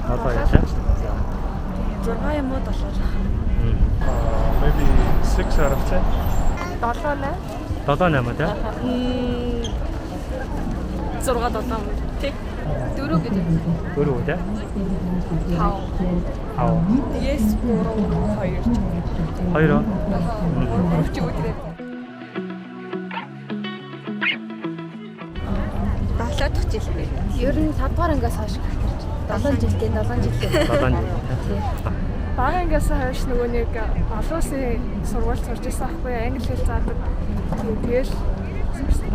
Одоо яаж вэ? 6 юм уу 7 л. Maybe 6 out of 10. 7-8 тий. 6-7 тий. 4 гэдэг. 4 үү тий? 5. Yes 3 2. 2 оо. Чи үдрээ. 7 дахь жил бэ. Ер нь 5 дугаар ангиас хойш 7 жилтэй. 7 жил. Бага ангиас хойш нөгөө нэг олон улсын сургууль сурж ирсэн аахгүй англи хэл заадаг. Тэгэл сурсан.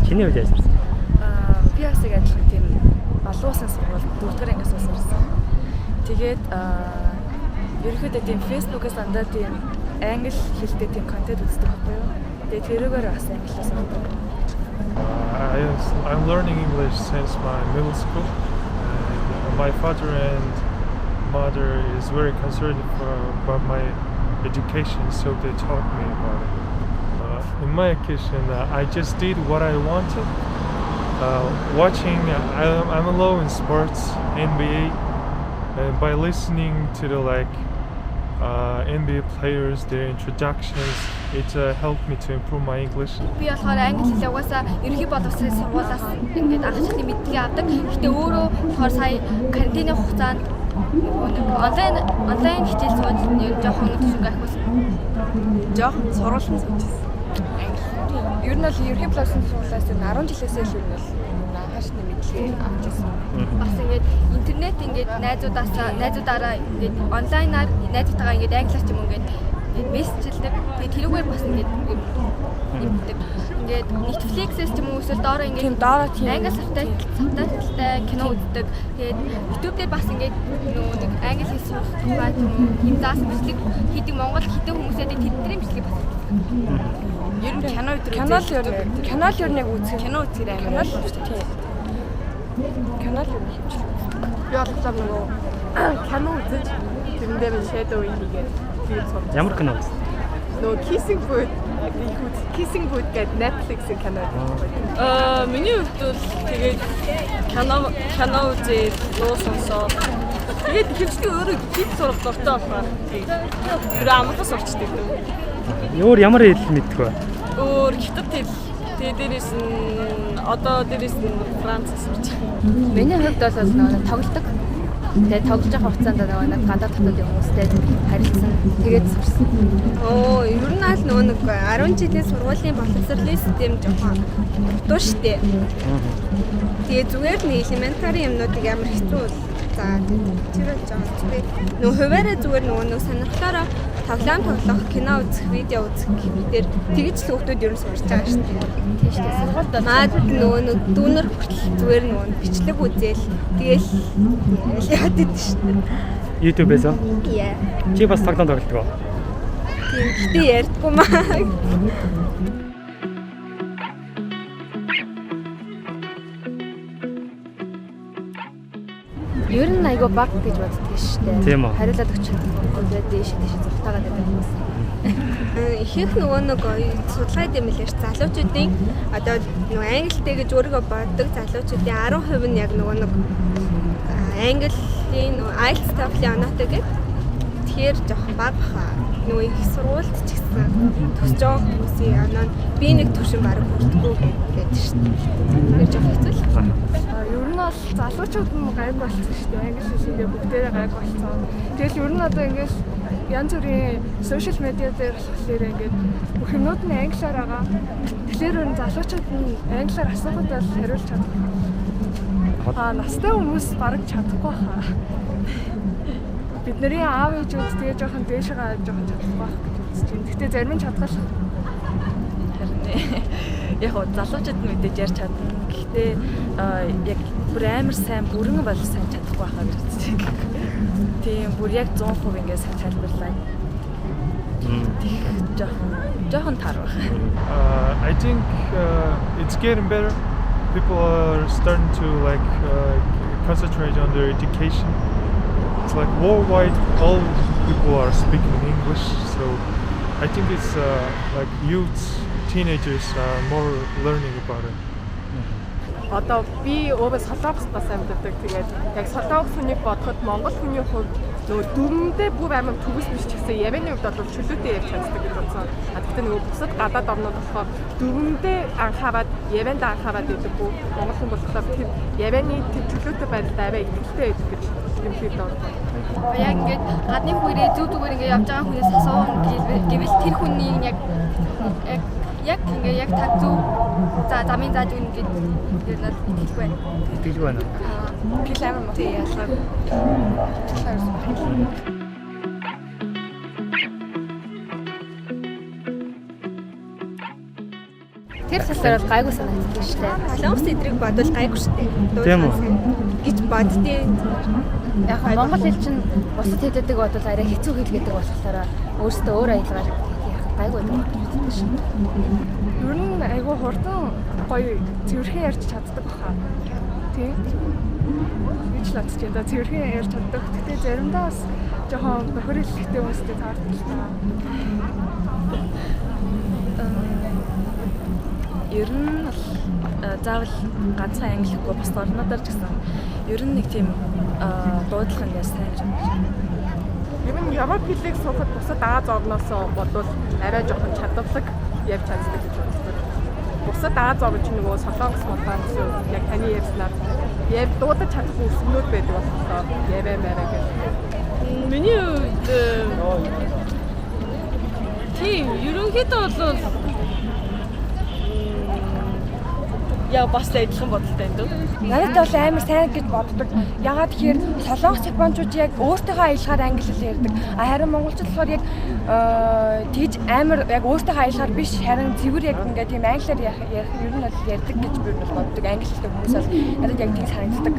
Чиний үед яаж сурсан? Би бас яг адилхан тийм олон улсын сургууль 4-р ангиас сурсан. Тэгээд ерөнхийдөө тийм Facebook-аас дандаа тийм англи хэлтэй тийм контент үздэг байхгүй юу? Тэгээд тэрүүгээр бас англиас сурдаг. I'm learning English since my middle school. My father and mother is very concerned about my education, so they taught me about it. In my occasion, I just did what I wanted. Watching, I'm alone in sports, NBA, and by listening to the NBA players, their introductions, it helped me to improve my English. Би болохоор англи хэлээ угаасаа ерөнхий боловсролын сургуулиас ингээд анх удаа мэдээ авдаг. Гэтэ өөрөө болохоор сая карантины хугацаанд онлайн хичээл сууж нэг жоохон төшөг ахиус. Жоохон сургуулийн сууж. Ер нь бол ерөнхий боловсролын сургуулиас 10 жилээсээ л ер нь нааш нэг мэдлэг авч ирсэн. Бас ингээд интернет ингээд найзуудаараа ингээд онлайнаар найзуудтайгаа ингээд англиар ч юм уу ингээд мессежлдэг. Тэгээд тэрүүгээр бас ингээд юмдаг. Ингээд Netflix-ээс ч юм уу эсвэл доороо ингээд тийм доороо тийм англи сабтайтлтай кино үздэг. Тэгээд YouTube дээр бас ингээд нэг англи хэл сурах тухай юм заасан бичлэг хийдэг Монгол хэдэн хүмүүсээ тэдний бичлэг бас ер нь кино л ер нь үзэх. Кино үзэхээр амар л шүү дээ. Кино л ер нь хэмжлэг. Би болохоор нөгөө кино үзэж тэрэндээ би shadow хийгээд тийм сурсан. Ямар кино үзсэн? Нөгөө Kissing Booth гэдэг Netflix-ийн кино. Миний хувьд бол тэгээд кино үзээд нуу сонсоо. Тэгээд хэмжлэг өөрөө хит сурах дуртай болохоор тэгээд амархан сурчдаг. Өөр ямар хэл мэддэг вэ? Өөр хятад хэл. Тэгээд дээрээс нь Франц сурч. Миний хувьд бол нөгөө тоглодог. Тэгээд тоглож байгаа хугацаанд нөгөө нэг гадаад хотод хүмүүстэй харилцсан. Тэгээд сурсан. Ер нь аль нөгөө нэг 10 жилийн сургуулийн боловсролын систем жоохон дутуу штэ. Тэгээд зүгээр нэг элементари юмнуудыг амар хэцүү за тэр жоохон зүгээр. Нөгөө хуваараа зүгээр нөгөө сонирхлоороо тоглоом кино үзэх, видео үзэх гэмээр тэгж л хүмүүс ер нь сурч байгаа шүү дээ. Тийм шүү дээ. Сургуульд маад нөгөө нэг дүүнер хүртэл зүгээр нөгөө бичлэг үзээл тэгэл яад идэв шүү дээ. YouTube-ээс үү? Яа. Чи бас тоглоом тоглодог уу? Тийм гэтээ ярьдаггүй маа. Ер нь айгаа баг гэж боддог шүү дээ. Тийм үү. Хариулаад өгч чадахгүй тэгээд дээш зуртаагаад байдаг хүмүүс. Ихэнх нөгөө нэг судалгаа юм лээ ш залуучуудын одоо нөгөө англитэй гэж өөрийгөө боддог залуучуудын 10% нь яг нөгөө нэг английн IELTS TOEFL-ийн оноотой гэдэг. Тэгэхээр жоохон баг баха. Нөгөө их сургуульд ч гэсэн төсч байгаа хүмүүсийн оноо нь би нэг төвшин бараг хүрдэггүй гэдэг шүү дээ. Тэгэхээр жоохон хэцүү л. Ер нь бол залуучууд нь гайг болсон шүү дээ. Англи хэлээр бүгдээрээ гайг болсон. Тэгэл ер нь одоо ингэж янз бүрийн сошиал медиа дээр болохоор ингээд бүх юмуд нь англиар байгаа. Тэгэхээр ер нь залуучууд нь англиар асуухад бол хариулж чадахгүй. Настай хүмүүс бараг чадахгүй хаа. Бидний аав ээжүүд тэгээ жоохон дээшээ жоохон чадахгүй байх гэж үзэж байна. Гэхдээ зарим нь чадгал. Яг залуучууд нь мэдээж ярьж чадна. Гэхдээ яг бүр амар сайн бүрэн бол сайн чадахгүй байхаа гэж үзэж байна. Тийм бүр яг 100% ингээд сайн тайлбарлаа. Жоохон тар байх. I think it's getting better. People are starting to concentrate on their education. It's like worldwide, all people are speaking English. So I think it's like youths, teenagers are more learning about it. одоо би өөрөө солонгостоос амьдардаг. Тэгээд яг солонгос хүнийг бодоход монгол хүний хувьд нөгөө дүрмдээ бүр амар төгс биш ч гэсэн Явэний хувьд бол чөлөөтэй явж чаддаг гэж бодсон. Гэхдээ нөгөө бусад гадаад орнууд болохоор дүрмдээ анхаарад Явэнд анхаарад байдаг бүх монгол хүн болохоор тэр Явэний тэр чөлөөтэй байдалд аваа ихтэй байдаг гэж юм шиг байна. Яг ингээд гадны хүрээ зүг зүгээр ингээд явж байгаа хүнээс асуух гэвэл тэр хүний яг ингээд яг таг зүг за замын заад ингээд ер нь итгэх байна. Итгэл байна. Би л амар муу ялгаа. Тэр салаар бол гайгүй санагддаг шүү дээ. Солонгос эдрийг бодвол гайгүй шүү дээ. Тийм үү? гэж боддیں۔ Яг нь монгол хэл чинь бусад хэлэдэг бодвол арай хэцүү хэл гэдэг болохоор өөрөөсөө өөр аялгаар хийх гайгүй байдаг шүү дээ. Ер нь айгүй хурдан гоё цэвэрхэн ярьж чаддаг баха. Тийм. Гэж надад ч энэ цэвэрхэн ярьж чаддаг. Гэхдээ заримдаа бас жоохон бохирхолтой хүмүүстэй таардаг л та. Ер нь заавал ганцхан англигүй бус орнуудаар ч гэсэн ер нь нэг тийм дуудлага нь сайн юм. Ер нь Европ хэлийг суухад бусад Аз орноос бодвол арай жоохон чадварлаг явж чаддаг гэж боддог. Бусад Аз орн чинь нөгөө солонгос молонгос яг таны ярьснаар яг дуудаж чадахгүй өсгнүүд байдаг болохоор яваа мээрэ гэж. Миний хувьд тийм ерөнхийдөө бол яа бас адилхан бодолтой юм дөө. Надад бол амар сайн гэж боддог. Ягаад тэгэхээр солонгос японочууд яг өөртөөхөө аялахаар англи хэл ярьдаг. Харин монголчууд болохоор яг тэгж амар яг өөртөөхөө аялахаар биш харин цэвэр яг ингээд тийм англиар ярих ер нь бол ярьдаг гэж би бол боддог. Англи хэлтэй хүмүүс бол надад яг тийм санагддаг.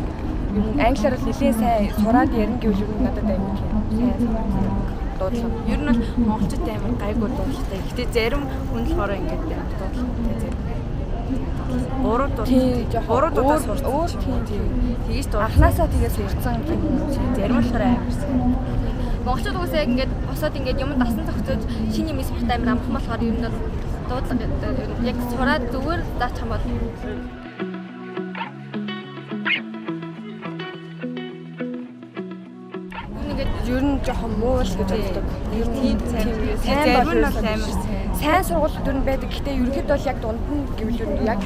Англиар бол нэлээд сайн сураад ярина гэвэл ер нь надад амар сайн санагддаг. Дуудлага. Ер нь бол монголчууд амар гайгүй дуудлагатай. Гэтэ зарим хүн болохоор ингээд дуудлагатай зэрэг. Буруудаа сурсан тийм. Тэгэж дуу. Анханасаа тэгээс сурсан тийм зарим болохоор амарсан. Монголчууд уусаа яг ингээд босоод ингээд юм дасан зохицож шинэ юм сурахтай амар амархан болохоор ер нь дуудлага яг сураад зүгээр заач юм бол ер нь жоохон муу л гэж боддог. Ер нь сайн зарим нь бол амар сайн сургууль дүр нь байдаг. Гэхдээ ерөнхийдөө бол яг дунд нь гэвэл ер нь яг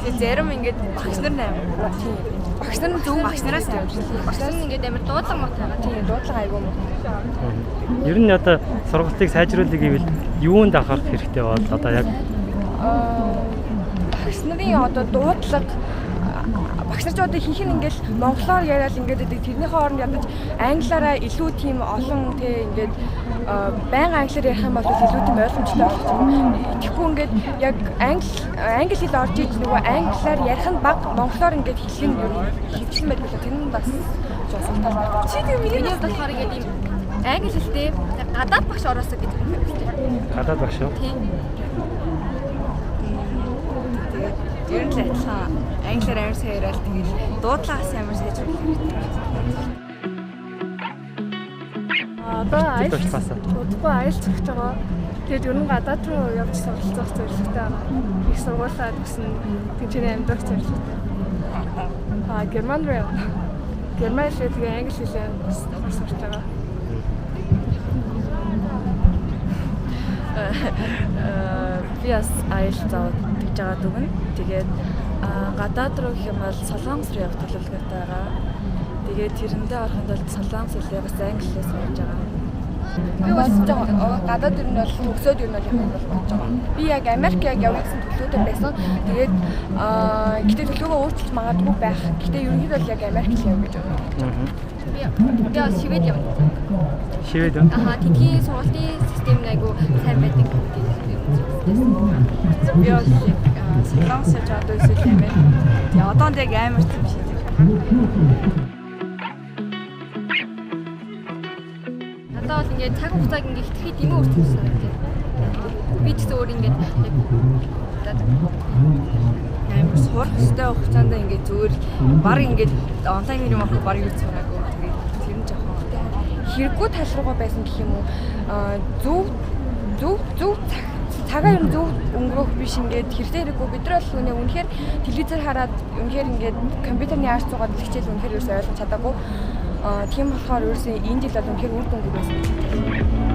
Тэгээ зарим ингээд багш нар амар. багш нар нь зөв багш нараас багш нар ингээд амар дуудлага мот байгаа. тийм дуудлага айгүй муу. Ер нь одоо сургалтыг сайжруулах гэвэл юунд анхаарах хэрэгтэй бол одоо яг Багш нарын одоо дуудлага багш нар ч одоо хийх нь ингээл монголоор яриад ингээд байдаг. Тэрнийхээ хооронд ядаж англиараа илүү тийм олон тий ингээд байнга англиар ярих юм бол илүү тийм ойлгомжтой болох юм. Тэгэхгүй ингээд яг англи хэл орж иж нөгөө англиар ярих нь баг монголоор ингээд хэлэх нь хэвчлэн байдаг л тэр нь бас жолсонтой байна. Чи тийм миний хувьд болохоор ингээд юм англи хэлтэй гадаад багш ороосоо гэдэг юм хэрэгтэй. гадаад багш юу? Тийм. Ер нь л адилхан англиар амар сайн яриад тэгээд дуудлагаас амар сайжруулах хэрэгтэй. Одоо удахгүй аялж өгч байгаа. Тэгээд ер нь гадаад руу явж суралцах зорилготой байгаа. Их сургуулаа төгсөн тэнцэнэ амьдрах зорилготой. Герман руу. Герман хэлээ тэгээ англи хэлээ сурч байгаа. Би бас аялал заавал тэгж байгаа дүгэн. Тэгээд гадаад руу гэх юм бол солонгос руу явах төлөвлөгөөтэй байгаа. Тэгээд тэрэндээ ороход бол солонгос хэлээ бас англи хэлээ сурж байгаа. Би бас гадаад ер нь бол төгсөөд ер нь бол явах бол болж байгаа. Би яг Америк яг явах гэсэн төлөвлөгөөтэй байсан. Тэгээд гэтээ төлөвлөгөө өөрчилж магадгүй байх. Гэтээ ерөнхийдөө бол яг Америк хэл явах гэж байна. Би бас шивэд явна. Шивэд үү? Тэдний сургалтын систем айгу сайн байдаг. Би бол солонгос явж байгаа дүүсэл Америк. Тэгээ одоонд яг амар тийм шийдэг. Надад бол ингээд цаг хугацааг ингээд хитрхи дэмээ өртсөн санагдав. Би ч зөвөр ингээд яг амар сурах хөстэй хугацаанд ингээд зүгээр баг ингээд онлайн юм авах баг юу сураагүй. Тэгээд тэр нь жоохон Хэрэггүй тал руугаа байсан гэх юм уу? Зөв цагаа ер нь зөв өнгөрөх биш ингээд хэрэгтэй хэрэггүй бид нар бол үнэхээр телевизээр хараад үнэхээр ингээд компьютерны арт зугаад хичээл үнэхээр ерөөсөй ойлгож чадаагүй. Тийм болохоор ерөөсөй энэ жил бол үнэхээр үр дүнгүй байсан гэж бодож байна.